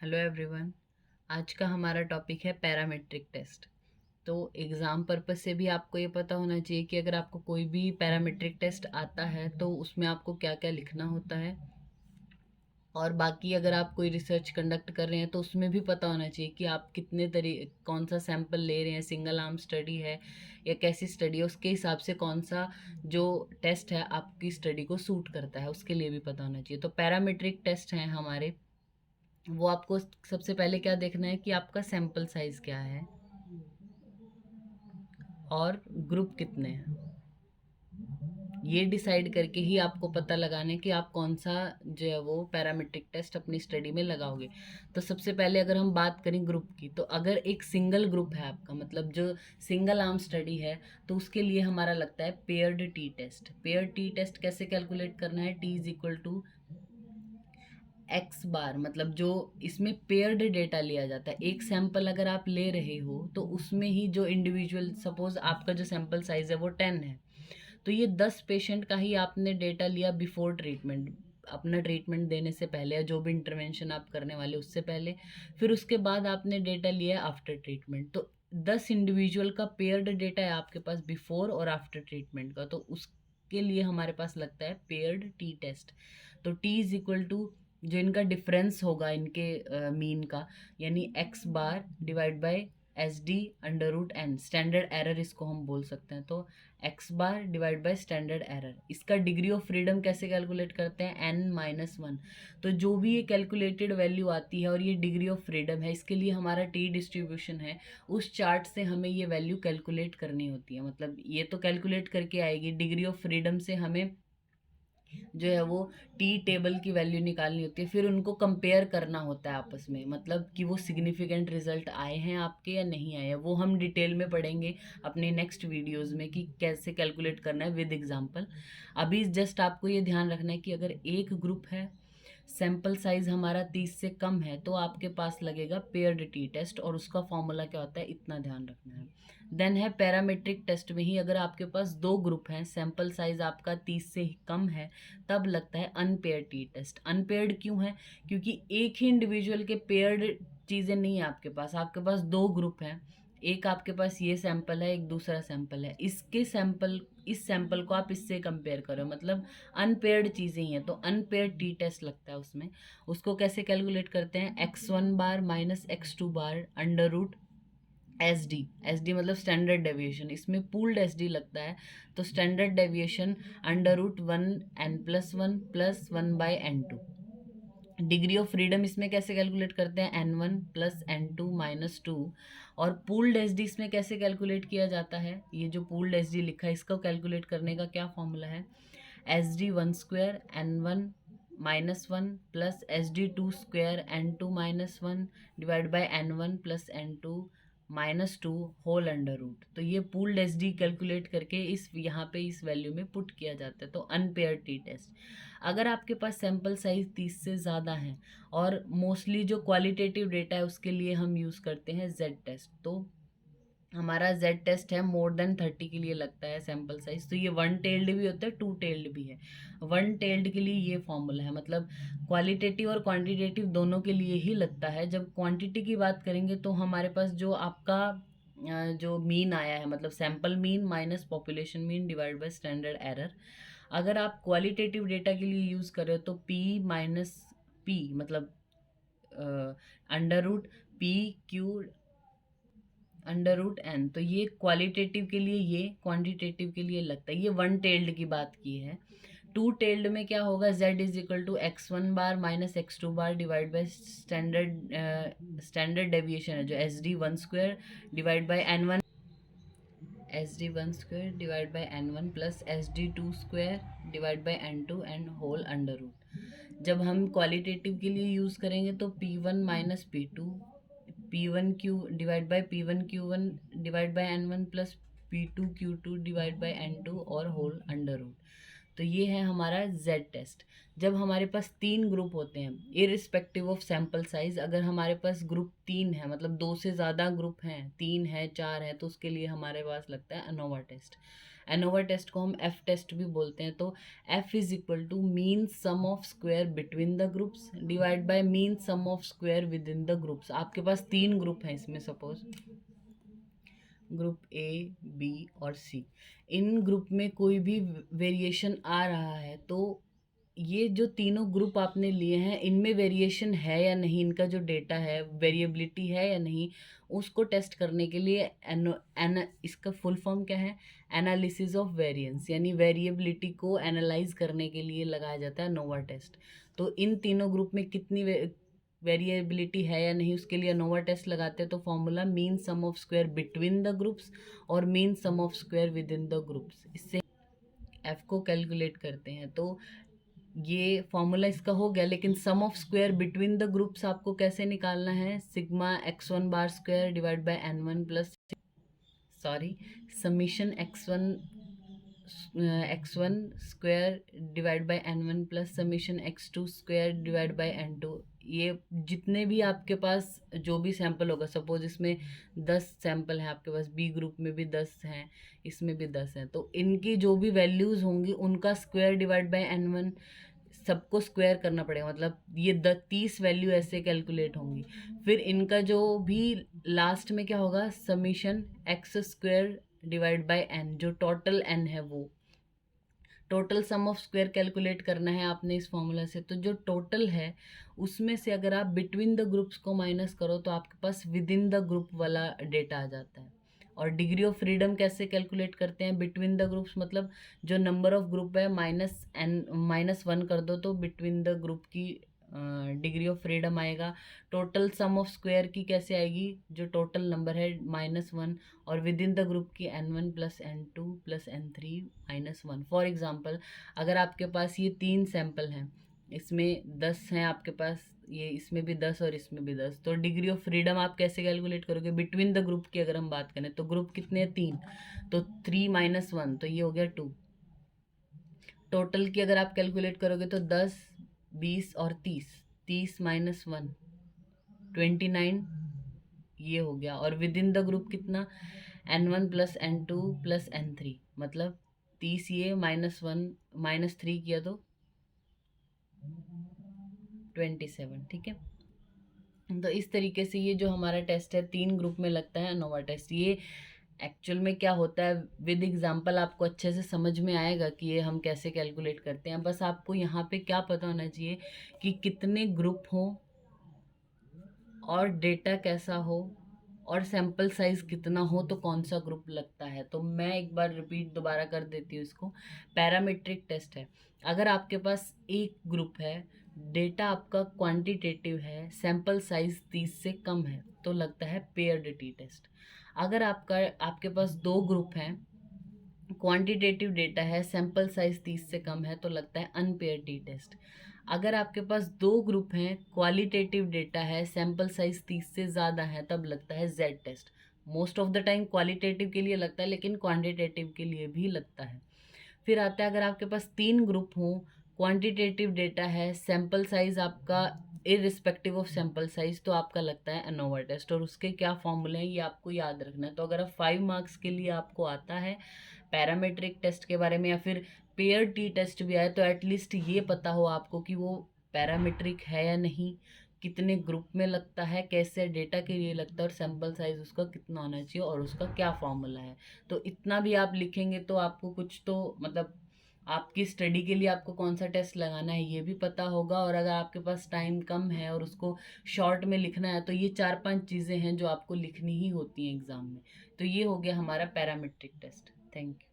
Hello everyone. आज का हमारा टॉपिक है पैरामेट्रिक टेस्ट। तो एग्ज़ाम पर्पस से भी आपको ये पता होना चाहिए कि अगर आपको कोई भी पैरामेट्रिक टेस्ट आता है तो उसमें आपको क्या क्या लिखना होता है। और बाकी अगर आप कोई रिसर्च कंडक्ट कर रहे हैं तो उसमें भी पता होना चाहिए कि आप कौन सा सैंपल ले रहे हैं, सिंगल आर्म स्टडी है या कैसी स्टडी है, उसके हिसाब से कौन सा जो टेस्ट है आपकी स्टडी को सूट करता है, उसके लिए भी पता होना चाहिए। तो पैरामेट्रिक टेस्ट हैं हमारे, वो आपको सबसे पहले क्या देखना है कि आपका सैंपल साइज क्या है और ग्रुप कितने हैं। ये डिसाइड करके ही आपको पता लगाना है कि आप कौन सा जो है वो पैरामेट्रिक टेस्ट अपनी स्टडी में लगाओगे। तो सबसे पहले अगर हम बात करें ग्रुप की, तो अगर एक सिंगल ग्रुप है आपका, मतलब जो सिंगल आर्म स्टडी है, तो उसके लिए हमारा लगता है paired t test. Paired t test कैसे कैलकुलेट करना है? T is equal to x bar, मतलब जो इसमें पेयर्ड डेटा लिया जाता है। एक सैंपल अगर आप ले रहे हो तो उसमें ही जो इंडिविजुअल, सपोज आपका जो सैंपल साइज है वो 10 है, तो ये 10 पेशेंट का ही आपने डेटा लिया बिफोर ट्रीटमेंट, अपना ट्रीटमेंट देने से पहले या जो भी इंटरवेंशन आप करने वाले उससे पहले। फिर उसके बाद आपने डेटा लिया आफ्टर ट्रीटमेंट। तो 10 इंडिविजुअल का पेयर्ड डेटा है आपके पास बिफोर और आफ्टर ट्रीटमेंट का, तो उसके लिए हमारे पास लगता है पेयर्ड टी टेस्ट। तो टी इज इक्वल टू जो इनका डिफरेंस होगा इनके मीन का, यानी x bar divide by S D under root n, standard error इसको हम बोल सकते हैं। तो x bar divide by standard error. इसका डिग्री ऑफ फ्रीडम कैसे कैलकुलेट करते हैं? n-1। तो जो भी ये कैलकुलेटेड वैल्यू आती है और ये डिग्री ऑफ फ्रीडम है, इसके लिए हमारा टी डिस्ट्रीब्यूशन है, उस चार्ट से हमें ये वैल्यू कैलकुलेट करनी होती है। मतलब ये तो कैलकुलेट करके आएगी, डिग्री ऑफ फ्रीडम से हमें जो है वो टी टेबल की वैल्यू निकालनी होती है, फिर उनको कंपेयर करना होता है आपस में, मतलब कि वो सिग्निफिकेंट रिजल्ट आए हैं आपके या नहीं आए हैं। वो हम डिटेल में पढ़ेंगे अपने नेक्स्ट वीडियोस में कि कैसे कैलकुलेट करना है विद एग्जांपल। अभी जस्ट आपको ये ध्यान रखना है कि अगर एक ग्रुप है, सैंपल साइज हमारा 30 से कम है, तो आपके पास लगेगा पेयर्ड टी टेस्ट, और उसका फॉर्मूला क्या होता है इतना ध्यान रखना है। देन है पैरामेट्रिक टेस्ट में ही अगर आपके पास दो ग्रुप हैं, सैंपल साइज आपका 30 से कम है, तब लगता है अनपेयर्ड टी टेस्ट। अनपेयर्ड क्यों है? क्योंकि एक ही इंडिविजुअल के पेयर्ड चीज़ें नहीं है आपके पास दो ग्रुप हैं। एक आपके पास ये सैंपल है, एक दूसरा सैंपल है, इस सैंपल को आप इससे कंपेयर करो, मतलब अनपेयर्ड चीज़ें ही हैं, तो अनपेयर्ड टी टेस्ट लगता है उसमें। उसको कैसे कैलकुलेट करते हैं? x1 bar minus x2 bar under root S D मतलब स्टैंडर्ड डेविएशन, इसमें पूल्ड एस डी लगता है, तो standard deviation under root 1n+1 + 1/n2। Degree of freedom इसमें कैसे कैलकुलेट करते हैं? n1 + n2 - 2। और पूल्ड एस डी इसमें कैसे कैलकुलेट किया जाता है? ये जो पूल्ड एस डी लिखा है, इसको कैलकुलेट करने का क्या फॉर्मूला है? SD1² n1 - 1 + SD2² n2 - 1 divide by n1 + n2 - 2 whole under root. तो ये पूल्ड एस डी कैलकुलेट करके इस यहाँ पे इस वैल्यू में पुट किया जाता है। तो अनपेयर्ड टी टेस्ट, अगर आपके पास सैंपल साइज 30 से ज़्यादा है, और मोस्टली जो क्वालिटेटिव डेटा है उसके लिए हम यूज़ करते हैं जेड टेस्ट। तो हमारा जेड टेस्ट है मोर देन 30 के लिए लगता है सैंपल साइज। तो ये वन टेल्ड भी होता है, टू टेल्ड भी है। वन टेल्ड के लिए ये फॉर्मूला है, मतलब क्वालिटेटिव और क्वांटिटेटिव दोनों के लिए ही लगता है। जब क्वांटिटी की बात करेंगे तो हमारे पास जो आपका जो मीन आया है, मतलब sample mean minus population mean divide by standard error. अगर आप क्वालिटेटिव डेटा के लिए यूज़ कर रहे हो तो P - P, मतलब under root PQ under root n. तो ये क्वालिटेटिव के लिए, ये क्वांटिटेटिव के लिए लगता है। ये वन टेल्ड की बात की है। टू टेल्ड में क्या होगा? z is equal to x1 bar minus x2 bar divide by standard deviation है जो SD1² divide by n1, SD1² divide by n1 + SD2² divide by n2 and whole under root. जब हम qualitative के लिए use करेंगे तो P1 - P2 P1Q divide by P1Q1 divide by n1 + P2Q2 divide by n2 और whole under root. तो ये है हमारा जेड टेस्ट। जब हमारे पास तीन ग्रुप होते हैं इरिस्पेक्टिव ऑफ सैंपल साइज, अगर हमारे पास ग्रुप तीन है, मतलब दो से ज़्यादा ग्रुप हैं, तीन है चार है, तो उसके लिए हमारे पास लगता है अनोवा टेस्ट। एनोवा टेस्ट को हम एफ टेस्ट भी बोलते हैं। तो F is equal to mean sum of square between the groups divide by mean sum of square within the groups. आपके पास 3 ग्रुप हैं इसमें, सपोज ग्रुप ए, बी और सी। इन ग्रुप में कोई भी वेरिएशन आ रहा है तो ये जो तीनों ग्रुप आपने लिए हैं इनमें वेरिएशन है या नहीं, इनका जो डेटा है वेरिएबिलिटी है या नहीं, उसको टेस्ट करने के लिए इसका फुल फॉर्म क्या है, एनालिसिस ऑफ वेरिएंस, यानी वेरिएबिलिटी को एनालाइज करने के लिए लगाया जाता है नोवा टेस्ट। तो इन तीनों ग्रुप में कितनी वेरिएबिलिटी है या नहीं उसके लिए नोवा टेस्ट लगाते हैं। तो formula mean sum of square between the groups और mean sum of square within the groups, इससे एफ को कैलकुलेट करते हैं। तो ये फॉर्मूला इसका हो गया, लेकिन sum of square between the groups आपको कैसे निकालना है, sigma x1 bar square divide by n1 plus summation x1 square divide by n1 plus summation x2 square divide by n2। ये जितने भी आपके पास जो भी सैंपल होगा, सपोज इसमें 10 सैंपल हैं आपके पास, बी ग्रुप में भी 10 हैं, इसमें भी 10 हैं, तो इनकी जो भी वैल्यूज़ होंगी उनका स्क्वायर डिवाइड बाय n1 सबको स्क्वायर करना पड़ेगा। मतलब ये 30 वैल्यू ऐसे कैलकुलेट होंगी। फिर इनका जो भी लास्ट में क्या होगा, summation x square divide bye n, जो टोटल n है वो total sum of square calculate करना है आपने इस फॉर्मूला से। तो जो टोटल है उसमें से अगर आप बिटवीन द ग्रुप्स को माइनस करो तो आपके पास विद इन द ग्रुप वाला डेटा आ जाता है। और डिग्री ऑफ फ्रीडम कैसे कैलकुलेट करते हैं बिटवीन द ग्रुप्स, मतलब जो नंबर ऑफ ग्रुप है -1 कर दो तो बिटवीन द ग्रुप की डिग्री ऑफ फ्रीडम आएगा। टोटल सम ऑफ स्क्वायर की कैसे आएगी, जो टोटल नंबर है -1 और विद इन द ग्रुप की n1 plus n2 plus n3 -1। For example अगर आपके पास ये 3 सैंपल हैं, इसमें 10 हैं आपके पास, ये इसमें भी 10 और इसमें भी 10, तो डिग्री ऑफ फ्रीडम आप कैसे कैलकुलेट करोगे बिटवीन द ग्रुप की। अगर हम बात करें तो ग्रुप कितने हैं, 3, तो 3 - 1 तो ये हो गया 2। टोटल की अगर आप कैलकुलेट करोगे तो 10, 20 और 30, 30 - 1 29 ये हो गया। और विद इन द ग्रुप कितना, n1 plus n2 plus n3, मतलब 30 ये -1 -3 किया तो 27, ठीक है। तो इस तरीके से ये जो हमारा टेस्ट है 3 ग्रुप में लगता है नोवा टेस्ट। ये एक्चुअल में क्या होता है विद एग्जांपल आपको अच्छे से समझ में आएगा कि ये हम कैसे कैलकुलेट करते हैं। बस आपको यहाँ पे क्या पता होना चाहिए कि कितने ग्रुप हो और डेटा कैसा हो और सैंपल साइज कितना हो तो कौन सा ग्रुप लगता है। तो मैं एक बार रिपीट दोबारा कर देती हूँ इसको। पैरामीट्रिक टेस्ट है, अगर आपके पास एक ग्रुप है, डेटा आपका क्वांटिटेटिव है, सैंपल साइज 30 से कम है तो लगता है पेयर्ड टी टेस्ट। अगर आपके पास 2 ग्रुप हैं, क्वांटिटेटिव डेटा है, सैंपल साइज 30 से कम है तो लगता है अनपेयर्ड टी टेस्ट। अगर आपके पास 2 ग्रुप हैं, क्वालिटेटिव डेटा है, सैंपल साइज 30 से ज़्यादा है, तब लगता है z test. Most of the time qualitative के लिए लगता है लेकिन क्वांटिटेटिव के लिए भी लगता है। फिर आता है अगर आपके पास 3 ग्रुप हों, क्वांटिटेटिव डेटा है, सैंपल साइज आपका इररिस्पेक्टिव ऑफ सैंपल साइज, तो आपका लगता है एनोवा टेस्ट। और उसके क्या फॉर्मूले हैं ये आपको याद रखना है। तो अगर आप 5 मार्क्स के लिए आपको आता है पैरामीट्रिक टेस्ट के बारे में या फिर पेयर टी टेस्ट भी आए तो एटलीस्ट ये पता हो आपको कि वो पैरामीट्रिक है या नहीं, कितने ग्रुप में लगता है, कैसे डेटा के लिए लगता है और सैंपल साइज उसका कितना होना चाहिए और उसका क्या फॉर्मूला है। तो इतना भी आप लिखेंगे तो आपको कुछ तो मतलब आपकी स्टडी के लिए आपको कौन सा टेस्ट लगाना है ये भी पता होगा। और अगर आपके पास टाइम कम है और उसको शॉर्ट में लिखना है तो ये 4-5 चीज़ें हैं जो आपको लिखनी ही होती हैं एग्ज़ाम में। तो ये हो गया हमारा पैरामीट्रिक टेस्ट। Thank you.